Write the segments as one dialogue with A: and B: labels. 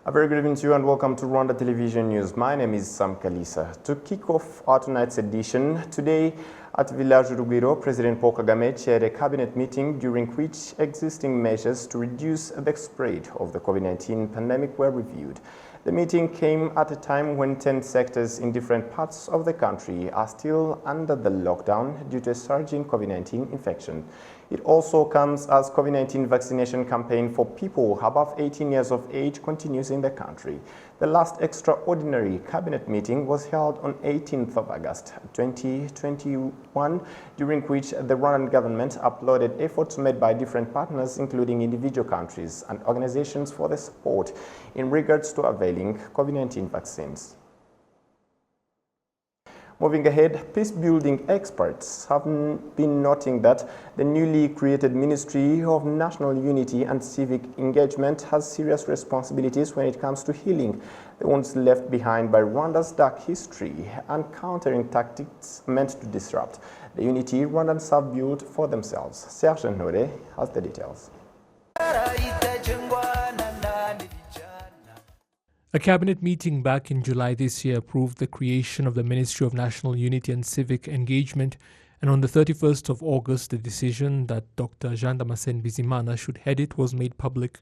A: A very good evening to you and welcome to Rwanda Television News. My name is Sam Kalisa. To kick off our tonight's edition, today at Village Rugwiro, President Paul Kagame chaired a cabinet meeting during which existing measures to reduce the spread of the COVID-19 pandemic were reviewed. The meeting came at a time when 10 sectors in different parts of the country are still under the lockdown due to a surge in COVID-19 infection. It also comes as COVID-19 vaccination campaign for people above 18 years of age continues in the country. The last extraordinary cabinet meeting was held on 18th of August 2021, during which the Rwandan government applauded efforts made by different partners, including individual countries and organizations for the support in regards to availing COVID-19 vaccines. Moving ahead, peace-building experts have been noting that the newly created Ministry of National Unity and Civic Engagement has serious responsibilities when it comes to healing the wounds left behind by Rwanda's dark history and countering tactics meant to disrupt the unity Rwandans have built for themselves. Serge Ntore has the details.
B: A cabinet meeting back in July this year approved the creation of the Ministry of National Unity and Civic Engagement, and on the 31st of August, the decision that Dr. Jean Damascene Bizimana should head it was made public.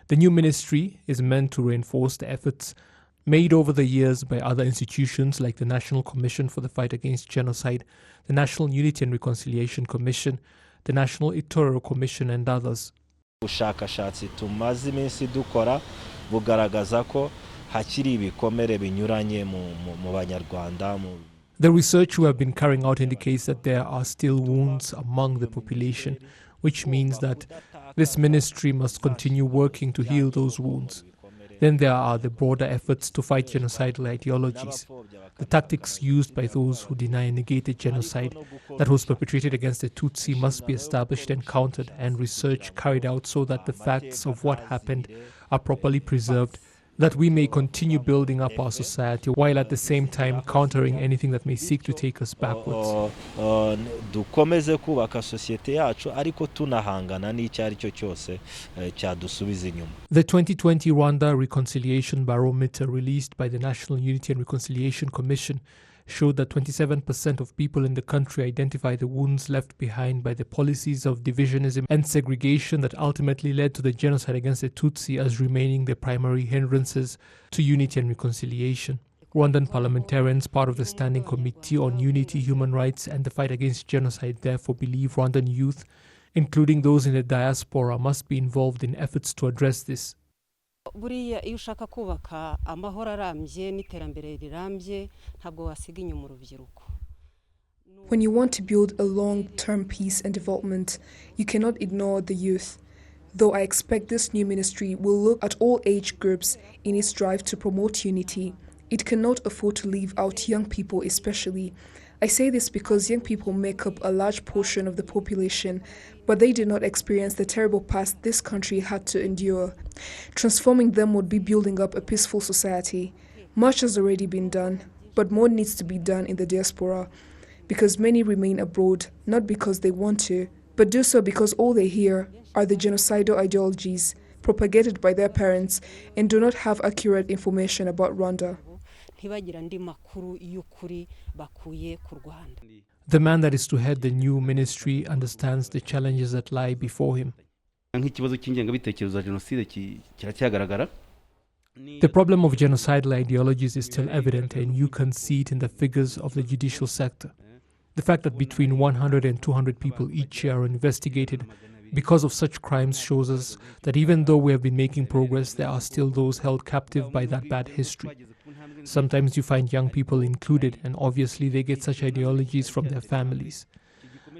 B: The new ministry is meant to reinforce the efforts made over the years by other institutions like the National Commission for the Fight Against Genocide, the National Unity and Reconciliation Commission, the National Electoral Commission, and others.
C: ubushakashatsi tumaze iminsi dukora bugaragaza ko hakiri ibikomere binyuranye mu banyarwanda.
B: The research we have been carrying out indicates that there are still wounds among the population, which means that this ministry must continue working to heal those wounds. Then there are the broader efforts to fight genocidal ideologies. The tactics used by those who deny and negate the genocide that was perpetrated against the Tutsi must be established and countered, and research carried out so that the facts of what happened are properly preserved, that we may continue building up our society while at the same time countering anything that may seek to take us backwards.
C: Dukomeze kubaka societe yacu ariko tunahangana n'icyari cyo cyose cyadusubiza inyuma.
B: The 2020 Rwanda Reconciliation Barometer released by the National Unity and Reconciliation Commission showed that 27% of people in the country identify the wounds left behind by the policies of divisionism and segregation that ultimately led to the genocide against the Tutsi as remaining the primary hindrances to unity and reconciliation. Rwandan parliamentarians, part of the Standing Committee on Unity, Human Rights and the Fight Against Genocide, therefore believe Rwandan youth, including those in the diaspora, must be involved in efforts to address this.
D: Buriya iyo ushaka kubaka amahoro arambye n'iterambere rirambye ntabwo wasiga inyuma urubyiruko.
E: When you want to build a long-term peace and development, you cannot ignore the youth. Though I expect this new ministry will look at all age groups in its drive to promote unity, it cannot afford to leave out young people especially. I say this because young people make up a large portion of the population, but they did not experience the terrible past this country had to endure. Transforming them would be building up a peaceful society. Much has already been done, but more needs to be done in the diaspora, because many remain abroad, not because they want to, but do so because all they hear are the genocidal ideologies propagated by their parents and do not have accurate information about Rwanda.
B: The man that is to head the new ministry understands the challenges that lie before him. The problem of genocidal ideologies is still evident, and you can see it in the figures of the judicial sector. The fact that between 100 and 200 people each year are investigated because of such crimes shows us that even though we have been making progress, there are still those held captive by that bad history. Sometimes you find young people included, and obviously they get such ideologies from their families.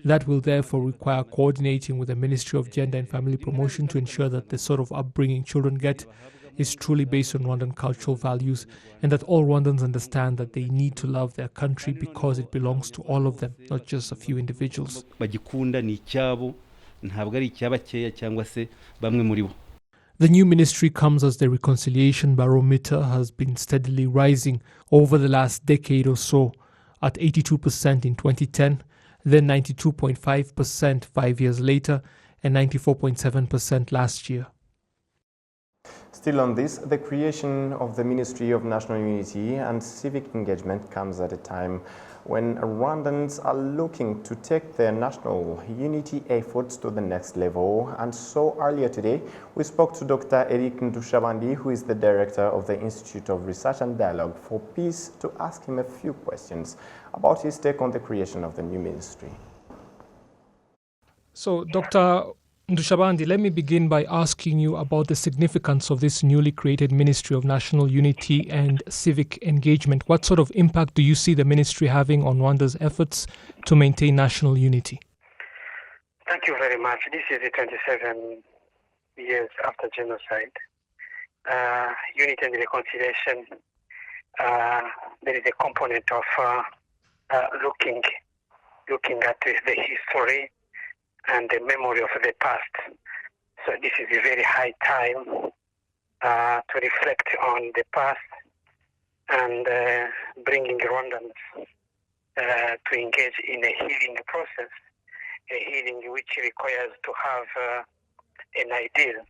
B: That will therefore require coordinating with the Ministry of Gender and Family Promotion to ensure that the sort of upbringing children get is truly based on Rwandan cultural values, and that all Rwandans understand that they need to love their country because it belongs to all of them, not just a few individuals. The new ministry comes as the reconciliation barometer has been steadily rising over the last decade or so, at 82% in 2010, then 92.5% 5 years later, and 94.7% last year.
A: Still on this, the creation of the Ministry of National Unity and Civic Engagement comes at a time when Rwandans are looking to take their national unity efforts to the next level. And so earlier today, we spoke to Dr. Eric Ndushabandi, who is the director of the Institute of Research and Dialogue for Peace, to ask him a few questions about his take on the creation of the new ministry.
B: So, Dr. Ndushabandi, let me begin by asking you about the significance of this newly created Ministry of National Unity and Civic Engagement. What sort of impact do you see the ministry having on Rwanda's efforts to maintain national unity?
F: Thank you very much. This is the 27 years after genocide. Unity and reconciliation, there is a component of looking at the history and the memory of the past. So this is a very high time to reflect on the past and bringing Rwandans to engage in a healing process, a healing which requires to have an ideal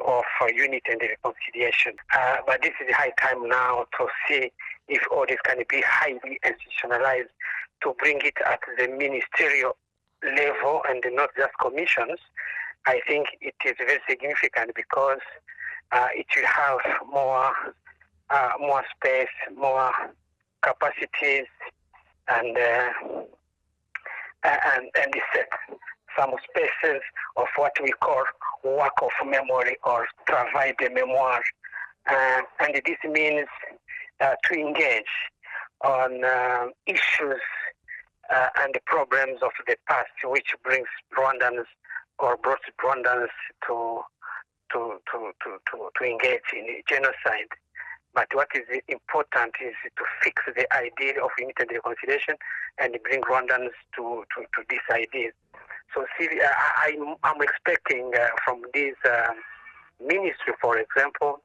F: of unity and reconciliation. But this is a high time now to see if all this can be highly institutionalized, to bring it at the ministerial level and not just commissions. I think it is very significant because it will have more space, more capacities, and set some spaces of what we call work of memory or travail de mémoire, and this means to engage on issues and the problems of the past, which brings Rwandans or brought Rwandans to engage in genocide. But what is important is to fix the idea of unity and reconciliation and bring Rwandans to this idea. So see, I'm expecting from this ministry, for example,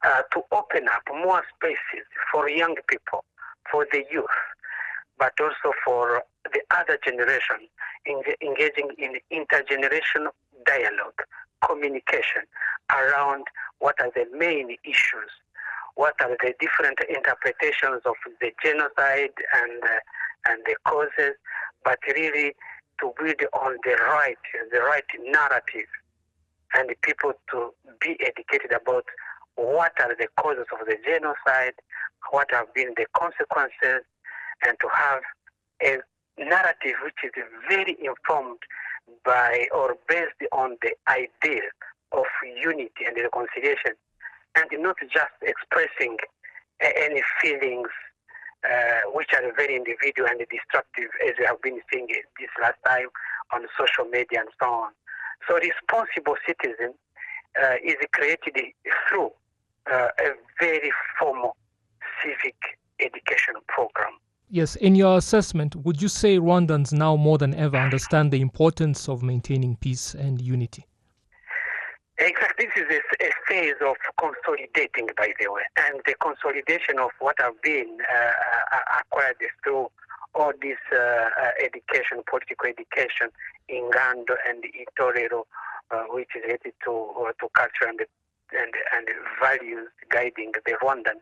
F: to open up more spaces for young people, for the youth, but also for the other generation, engaging in intergenerational dialogue, communication around what are the main issues, what are the different interpretations of the genocide and the causes, but really to build on the right narrative, and the people to be educated about what are the causes of the genocide, what have been the consequences, and to have a narrative which is very informed by or based on the idea of unity and reconciliation, and not just expressing any feelings which are very individual and destructive, as we have been seeing this last time on social media and so on. So responsible citizen is created through a very formal civic education program.
B: Yes, in your assessment, would you say Rwandans now more than ever understand the importance of maintaining peace and unity?
F: Exactly. This is a phase of consolidating, by the way, and the consolidation of what have been acquired through all this education, political education, in Ngando and Itorero, which is related to culture and values guiding the Rwandan.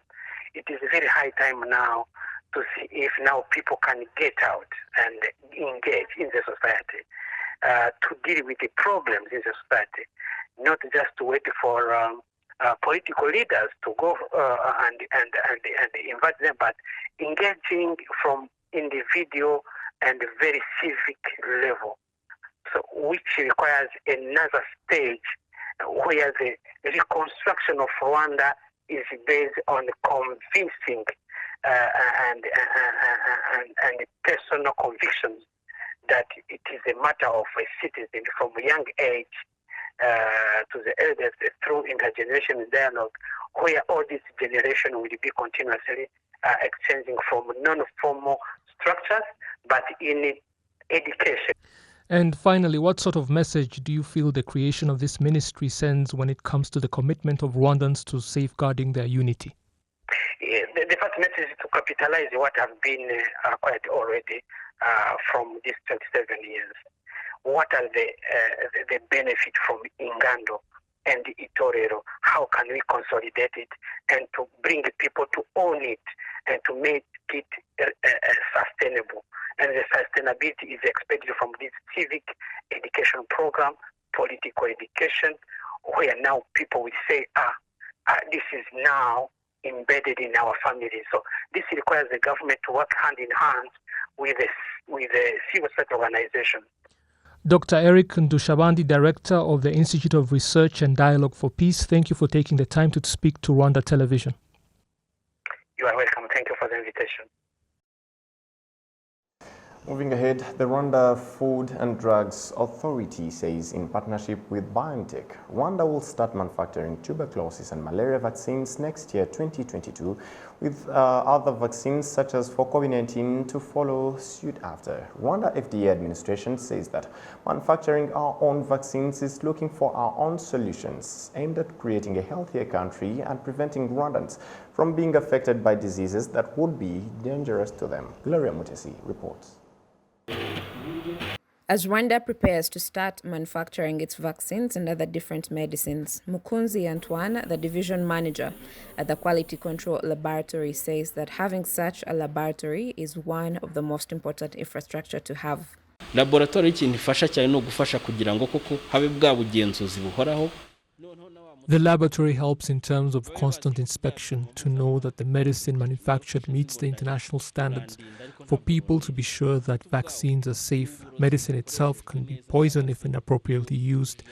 F: It is a very high time now to see if now people can get out and engage in the society to deal with the problems in the society, not just to wait for political leaders to go and invite them, but engaging from individual and very civic level. So, which requires another stage where the reconstruction of Rwanda is based on convincing and personal convictions that it is a matter of a citizen from a young age to the elders through intergenerational dialogue, where all this generation will be continuously exchanging from non-formal structures, but in education.
B: And finally, what sort of message do you feel the creation of this ministry sends when it comes to the commitment of Rwandans to safeguarding their unity?
F: The first message is to capitalize what has been acquired already from these 27 years. What are the benefits from Ingando and Itorero. How can we consolidate it and to bring people to own it and to make it sustainable? And the sustainability is expected from this civic education program, political education, where now people will say, this is now embedded in our families. So this requires the government to work hand in hand with the civil sector organization.
B: Dr. Eric Ndushabandi, Director of the Institute of Research and Dialogue for Peace, thank you for taking the time to speak to Rwanda Television.
F: You are welcome. Thank you for the invitation.
A: Moving ahead, the Rwanda Food and Drugs Authority says in partnership with BioNTech, Rwanda will start manufacturing tuberculosis and malaria vaccines next year, 2022, with other vaccines such as for COVID-19 to follow suit after. Rwanda FDA administration says that manufacturing our own vaccines is looking for our own solutions aimed at creating a healthier country and preventing Rwandans from being affected by diseases that would be dangerous to them. Gloria Mutesi reports.
G: As Rwanda prepares to start manufacturing its vaccines and other different medicines, Mukunzi Antoine, the division manager at the Quality Control Laboratory, says that having such a laboratory is one of the most important infrastructure to have.
H: Laboratory ikintu ifasha cyane no gufasha kugira ngo koko habe bwa bugenzuzi buhoraho.
B: The laboratory helps in terms of constant inspection to know that the medicine manufactured meets the international standards, for people to be sure that vaccines are safe. Medicine itself can be poison if inappropriately used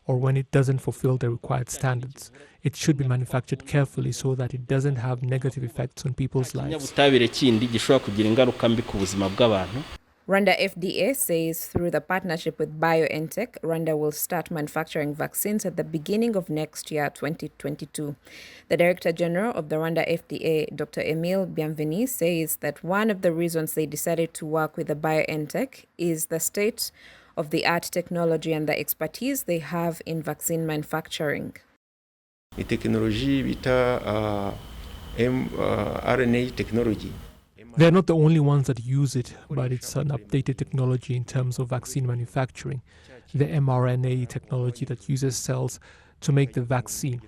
B: or when it doesn't fulfill the required standards. It should be manufactured carefully so that it doesn't have negative effects on people's lives.
G: Rwanda FDA says through the partnership with BioNTech, Rwanda will start manufacturing vaccines at the beginning of next year, 2022. The Director General of the Rwanda FDA, Dr. Emile Bienvenu, says that one of the reasons they decided to work with the BioNTech is the state-of-the-art technology and the expertise they have in vaccine manufacturing.
I: The technology bita RNA technology.
B: They're not the only ones that use it, but it's an updated technology in terms of vaccine manufacturing. The mRNA technology that uses cells to make the vaccine.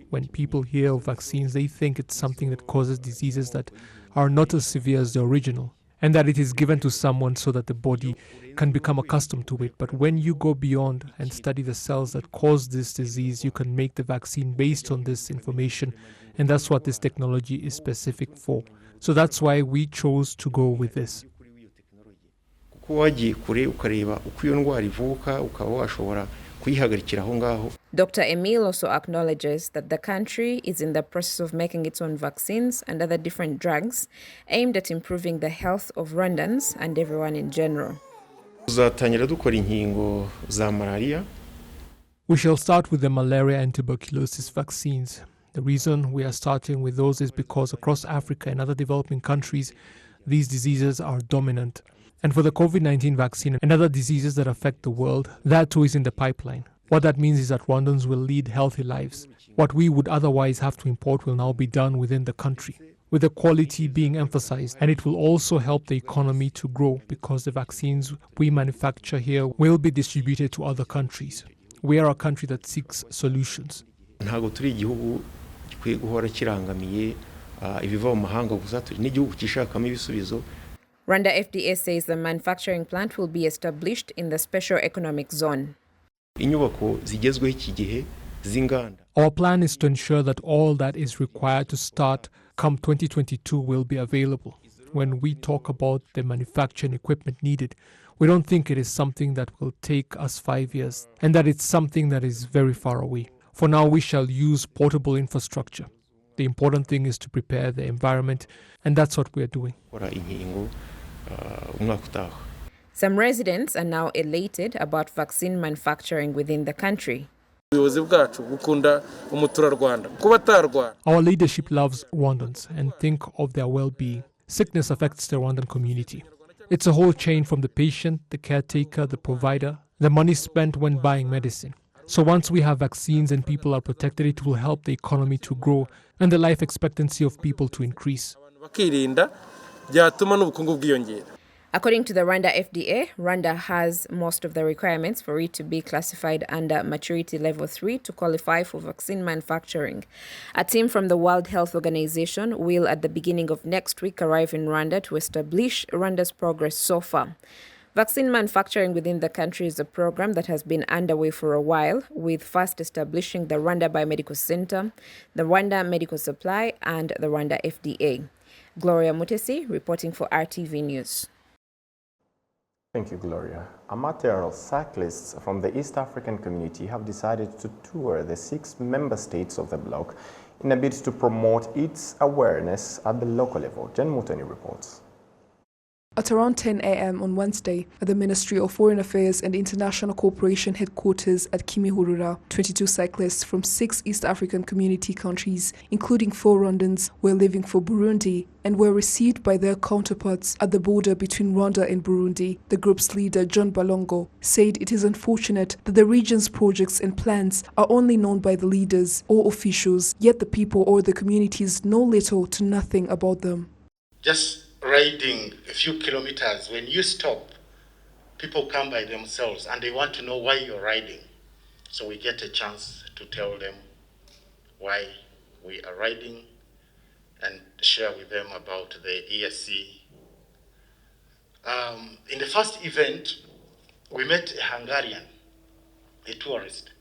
B: When people hear of vaccines, they think it's something that causes diseases that are not as severe as the original, and that it is given to someone so that the body can become accustomed to it. But when you go beyond and study the cells that cause this disease, you can make the vaccine based on this information, and that's what this technology is specific for. So that's why we chose to go with this.
G: Dr. Emile also acknowledges that the country is in the process of making its own vaccines and other different drugs aimed at improving the health of Rwandans and everyone in general.
B: We shall start with the malaria and tuberculosis vaccines. The reason we are starting with those is because across Africa and other developing countries, these diseases are dominant. And for the COVID-19 vaccine and other diseases that affect the world, that too is in the pipeline. What that means is that Rwandans will lead healthy lives. What we would otherwise have to import will now be done within the country, with the quality being emphasized. And it will also help the economy to grow because the vaccines we manufacture here will be distributed to other countries. We are a country that seeks solutions.
G: Rwanda FDA says the manufacturing plant will be established in the special economic zone.
B: Our plan is to ensure that all that is required to start come 2022 will be available. When we talk about the manufacturing equipment needed, we don't think it is something that will take us 5 years and that it's something that is very far away. For now, we shall use portable infrastructure. The important thing is to prepare the environment, and that's what we are doing.
G: Some residents are now elated about vaccine manufacturing within the country.
B: Our leadership loves Rwandans and think of their well-being. Sickness affects the Rwandan community. It's a whole chain from the patient, the caretaker, the provider, the money spent when buying medicine. So once we have vaccines and people are protected, it will help the economy to grow and the life expectancy of people to increase.
G: According to the Rwanda FDA, Rwanda has most of the requirements for it to be classified under maturity level 3 to qualify for vaccine manufacturing. A team from the World Health Organization will, at the beginning of next week, arrive in Rwanda to establish Rwanda's progress so far. Vaccine manufacturing within the country is a program that has been underway for a while, with first establishing the Rwanda Biomedical Center, the Rwanda Medical Supply, and the Rwanda FDA. Gloria Mutesi, reporting for RTV News.
A: Thank you, Gloria. Amateur cyclists from the East African community have decided to tour the 6 member states of the bloc in a bid to promote its awareness at the local level. Jen Mutoni reports.
E: At around 10 a.m. on Wednesday, at the Ministry of Foreign Affairs and International Cooperation headquarters at Kimihurura, 22 cyclists from 6 East African community countries, including 4 Rwandans, were leaving for Burundi and were received by their counterparts at the border between Rwanda and Burundi. The group's leader, John Balongo, said it is unfortunate that the region's projects and plans are only known by the leaders or officials, yet the people or the communities know little to nothing about them.
J: Just riding a few kilometers, when you stop, people come by themselves and they want to know why you're riding. So we get a chance to tell them why we are riding and share with them about the ESC. In the first event, we met a Hungarian, a tourist.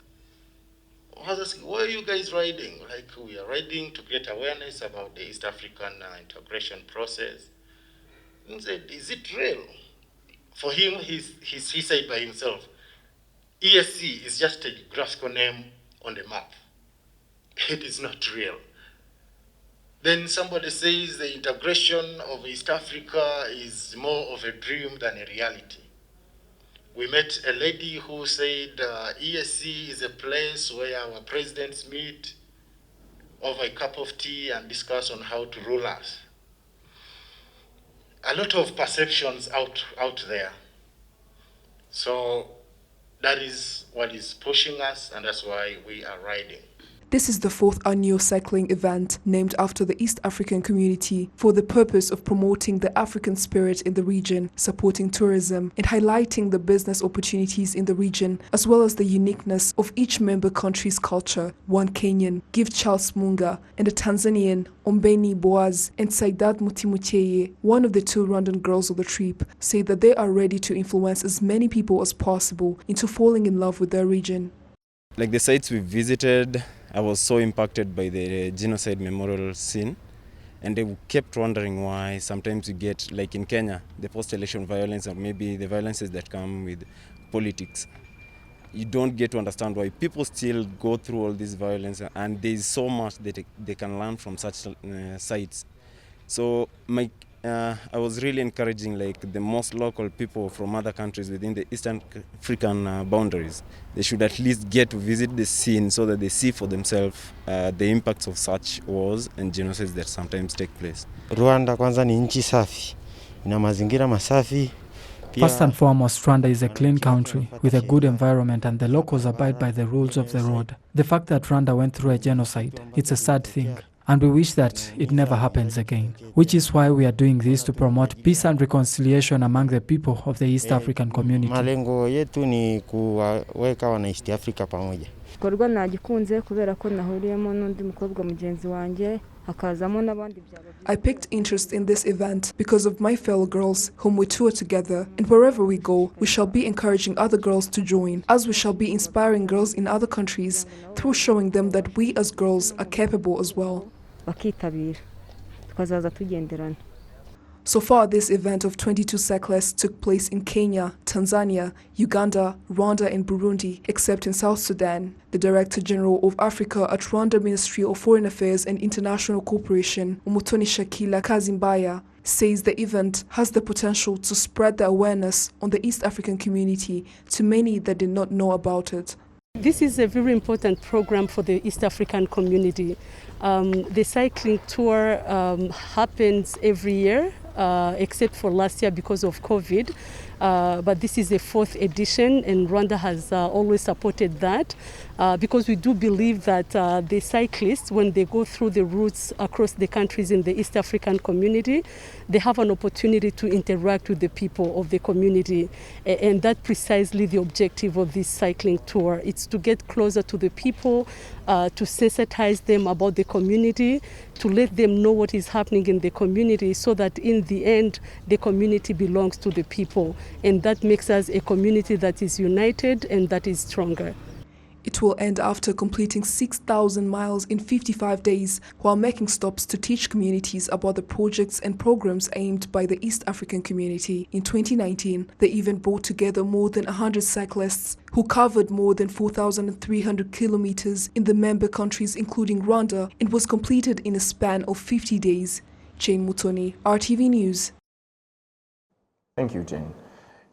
J: I was asking, why are you guys riding? Like, we are riding to create awareness about the East African integration process. He said, is it real? For him, he said by himself, ESC is just a geographical name on the map. It is not real. Then somebody says the integration of East Africa is more of a dream than a reality. We met a lady who said ESC is a place where our presidents meet over a cup of tea and discuss on how to rule us. A lot of perceptions out there. So that is what is pushing us, and that's why we are riding.
E: This is the 4th annual cycling event named after the East African community for the purpose of promoting the African spirit in the region, supporting tourism, and highlighting the business opportunities in the region, as well as the uniqueness of each member country's culture. One Kenyan, Give Charles Munga, and a Tanzanian, Ombeni Boaz, and Saidat Mutimucheye, one of the 2 Rwandan girls of the trip, say that they are ready to influence as many people as possible into falling in love with their region.
K: Like the sites we visited, I was so impacted by the genocide memorial scene, and I kept wondering why sometimes you get, like in Kenya, the post-election violence or maybe the violences that come with politics. You don't get to understand why people still go through all this violence, and there's so much that they can learn from such sites. So I was really encouraging like the most local people from other countries within the Eastern African boundaries. They should at least get to visit the scene so that they see for themselves the impacts of such wars and genocides that sometimes take place.
L: Rwanda kwanza ni nchi safi, ina mazingira masafi.
M: First and foremost, Rwanda is a clean country with a good environment, and the locals abide by the rules of the road. The fact that Rwanda went through a genocide, it's a sad thing. And we wish that it never happens again, which is why we are doing this to promote peace and reconciliation among the people of the East African community.
L: Malengo yetu ni kuweka wana East Africa pamoja.
N: Korwa nagikunze kubera ko nahuriyemo n'undi mukobwa mugenzi wanjye hakazamo n'abandi byaba.
E: I picked interest in this event because of my fellow girls whom we tour together, and wherever we go, we shall be encouraging other girls to join, as we shall be inspiring girls in other countries through showing them that we as girls are capable as well.
N: Bakitabira tukazaza tugenderana.
E: So far, this event of 22 cyclists took place in Kenya, Tanzania, Uganda, Rwanda and Burundi, except in South Sudan. The Director General of Africa at Rwanda Ministry of Foreign Affairs and International Cooperation, Umutoni Shakila Kazimbaya, says the event has the potential to spread the awareness on the East African community to many that did not know about it.
O: This is a very important program for the East African community. The cycling tour happens every year, except for last year because of COVID. But this is the 4th edition, and Rwanda has always supported that. because we do believe that the cyclists, when they go through the routes across the countries in the East African community, they have an opportunity to interact with the people of the community. And that's precisely the objective of this cycling tour. It's to get closer to the people, to sensitize them about the community, to let them know what is happening in the community, so that in the end, the community belongs to the people. And that makes us a community that is united and that is stronger.
E: It will end after completing 6,000 miles in 55 days, while making stops to teach communities about the projects and programs aimed by the East African community. In 2019, the event brought together more than 100 cyclists who covered more than 4,300 kilometers in the member countries, including Rwanda, and was completed in a span of 50 days. Jane Mutoni, RTV News.
A: Thank you, Jane.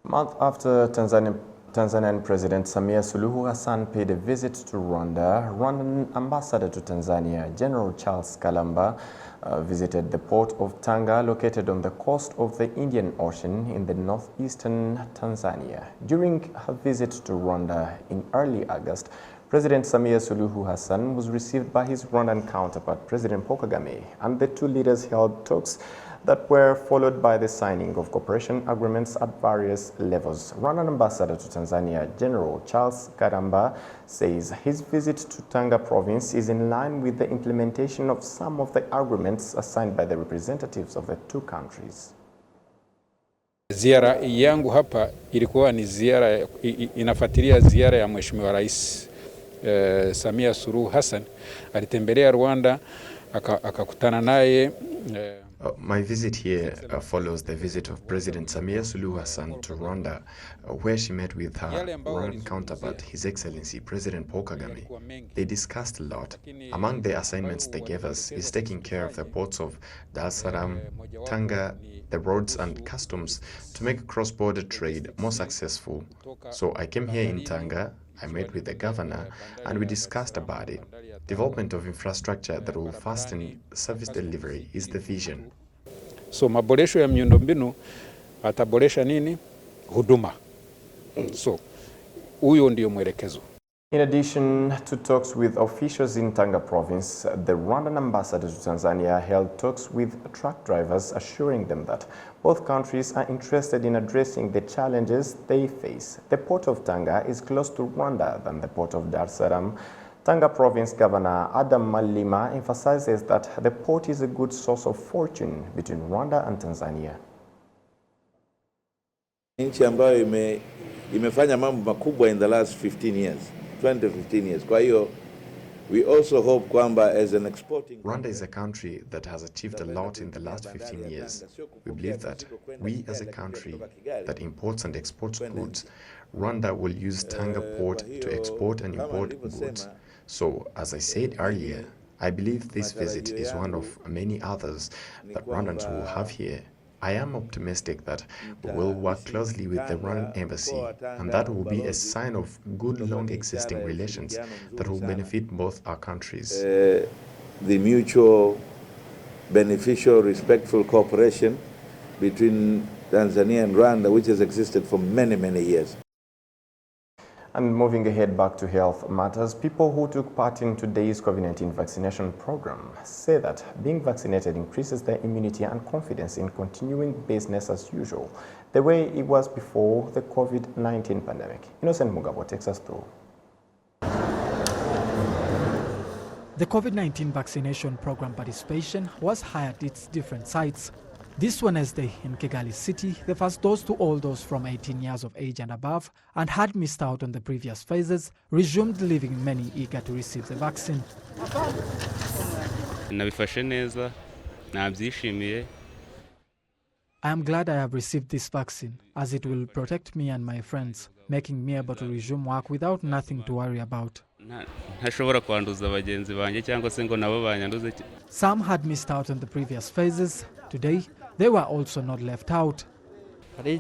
A: A month after Tanzanian President Samia Suluhu Hassan paid a visit to Rwanda, Rwandan ambassador to Tanzania, General Charles Kalamba, visited the port of Tanga, located on the coast of the Indian Ocean in the northeastern Tanzania. During her visit to Rwanda in early August, President Samia Suluhu Hassan was received by his Rwandan counterpart, President Paul Kagame, and the two leaders held talks that were followed by the signing of cooperation agreements at various levels. Rwandan ambassador to Tanzania, General Charles Kalamba, says his visit to Tanga province is in line with the implementation of some of the agreements assigned by the representatives of the two countries.
P: Ziara yangu hapa ilikuwa ni ziara inafuatilia ziara ya Mheshimiwa Rais Samia Suluhu Hassan. Alitembelea Rwanda akakutana naye.
A: My visit here follows the visit of President Samia Suluhu Hassan to Rwanda, where she met with her Rwandan counterpart, His Excellency President Paul Kagame. They discussed a lot. Among the assignments they gave us is taking care of the ports of Dar es Salaam, Tanga, the roads and customs to make cross-border trade more successful. So I came here in Tanga, I met with the governor, and we discussed about it. Development of infrastructure that will fasten service delivery is the vision.
P: So maboresho ya miundombinu ataboresha nini? Huduma. So huyo ndio mwelekezo.
A: In addition to talks with officials in Tanga province, the Rwandan ambassador to Tanzania held talks with truck drivers, assuring them that both countries are interested in addressing the challenges they face. The port of Tanga is close to Rwanda than the port of Dar es Salaam. Tanga Province Governor Adam Malima emphasizes that the port is a good source of fortune between Rwanda and Tanzania.
Q: Nchi ambayo imefanya mambo makubwa in the last 15 years, 20-15 years. Kwa hiyo we also hope kwamba as an exporting
A: Rwanda is a country that has achieved a lot in the last 15 years. We believe that we as a country that imports and exports goods, Rwanda will use Tanga port to export and import goods. So, as I said earlier, I believe this visit is one of many others that Rwandans will have here. I am optimistic that we will work closely with the Rwandan embassy, and that will be a sign of good long-existing relations that will benefit both our countries.
Q: The mutual, beneficial, respectful cooperation between Tanzania and Rwanda, which has existed for many, many years.
A: And moving ahead back to health matters, people who took part in today's COVID-19 vaccination program say that being vaccinated increases their immunity and confidence in continuing business as usual, the way it was before the COVID-19 pandemic. Innocent Mugabo takes us through.
M: The COVID-19 vaccination program participation was high at its different sites. This Wednesday in Kigali City, the first dose to all those from 18 years of age and above and had missed out on the previous phases resumed, leaving many eager to receive the vaccine. I am glad I have received this vaccine, as it will protect me and my friends, making me able to resume work without nothing to worry about. Some had missed out on the previous phases. Today, they were also not left out. There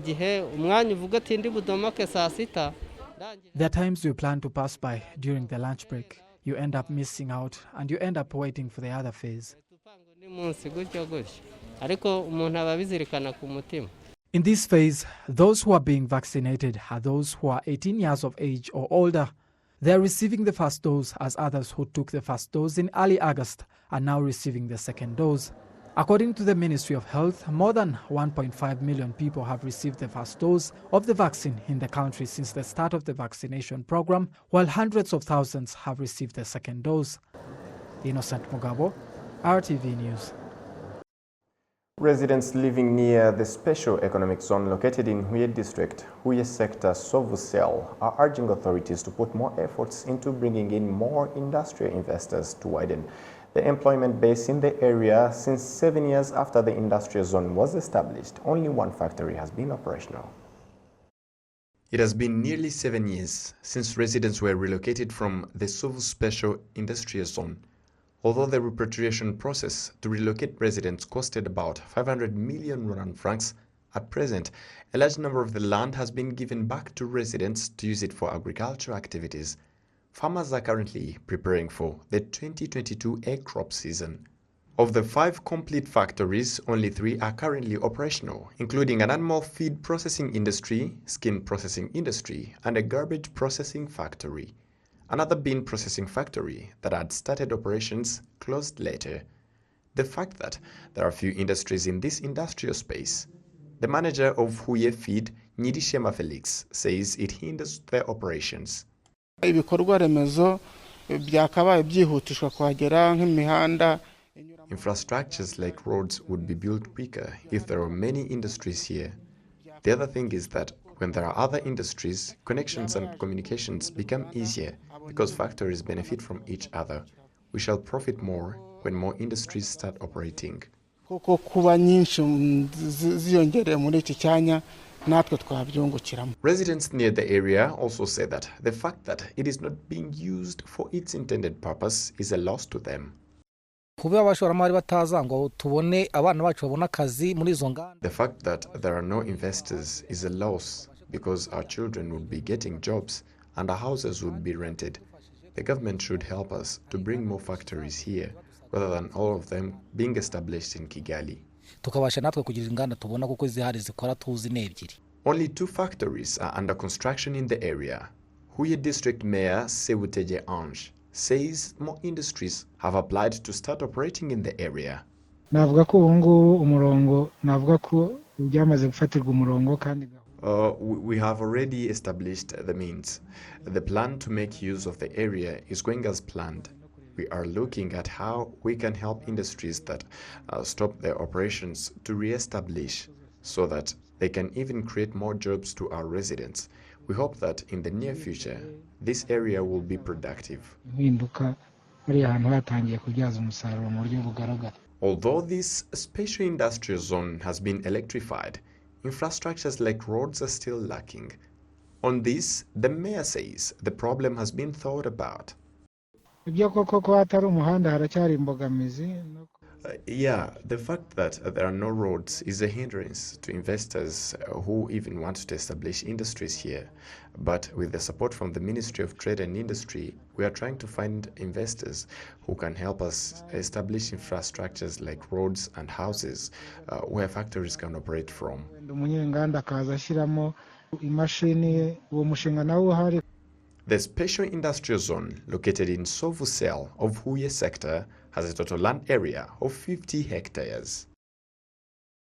M: are times you plan to pass by during the lunch break. You end up missing out and you end up waiting for the other phase. In this phase, those who are being vaccinated are those who are 18 years of age or older. They are receiving the first dose, as others who took the first dose in early August are now receiving the second dose. According to the Ministry of Health, more than 1.5 million people have received the first dose of the vaccine in the country since the start of the vaccination program, while hundreds of thousands have received the second dose. Innocent Mugabo, RTV News.
A: Residents living near the special economic zone located in Huye district, Huye sector, Sovu Cell, are urging authorities to put more efforts into bringing in more industrial investors to widen the employment base in the area. Since 7 years after the industrial zone was established, only one factory has been operational. It has been nearly 7 years since residents were relocated from the Sovu Special Industrial Zone. Although the repatriation process to relocate residents costed about 500 million Rwandan francs, at present, a large number of the land has been given back to residents to use it for agricultural activities. Farmers are currently preparing for the 2022 egg crop season. Of the 5 complete factories, only 3 are currently operational, including an animal feed processing industry, skin processing industry, and a garbage processing factory. Another bean processing factory that had started operations closed later. The fact that there are few industries in this industrial space. The manager of Huye Feed, Nyirishema Felix, says it hinders their operations. Infrastructures like roads would be built quicker if there were many industries here. The other thing is that when there are other industries, connections and communications become easier because factories benefit from each other. We shall profit more when more industries start operating. Residents near the area also say that the fact that it is not being used for its intended purpose is a loss to them. The fact that there are no investors is a loss because our children would be getting jobs and our houses would be rented. The government should help us to bring more factories here rather than all of them being established in Kigali. Only 2 factories are under construction in the area. Huye District Mayor Sewuteje Ange says more industries have applied to start operating in the area. We have already established the means. The plan to make use of the area is going as planned. We are looking at how we can help industries that stop their operations to re-establish so that they can even create more jobs to our residents. We hope that in the near future, this area will be productive. Although this special industrial zone has been electrified, infrastructures like roads are still lacking. On this, the mayor says the problem has been thought about. Yeah, the fact that there are no roads is a hindrance to investors who even want to establish industries here. But with the support from the Ministry of Trade and Industry, we are trying to find investors who can help us establish infrastructures like roads and houses where factories can operate from. The Special Industrial Zone, located in Sovu Cell of Huye sector, has a total land area of 50 hectares.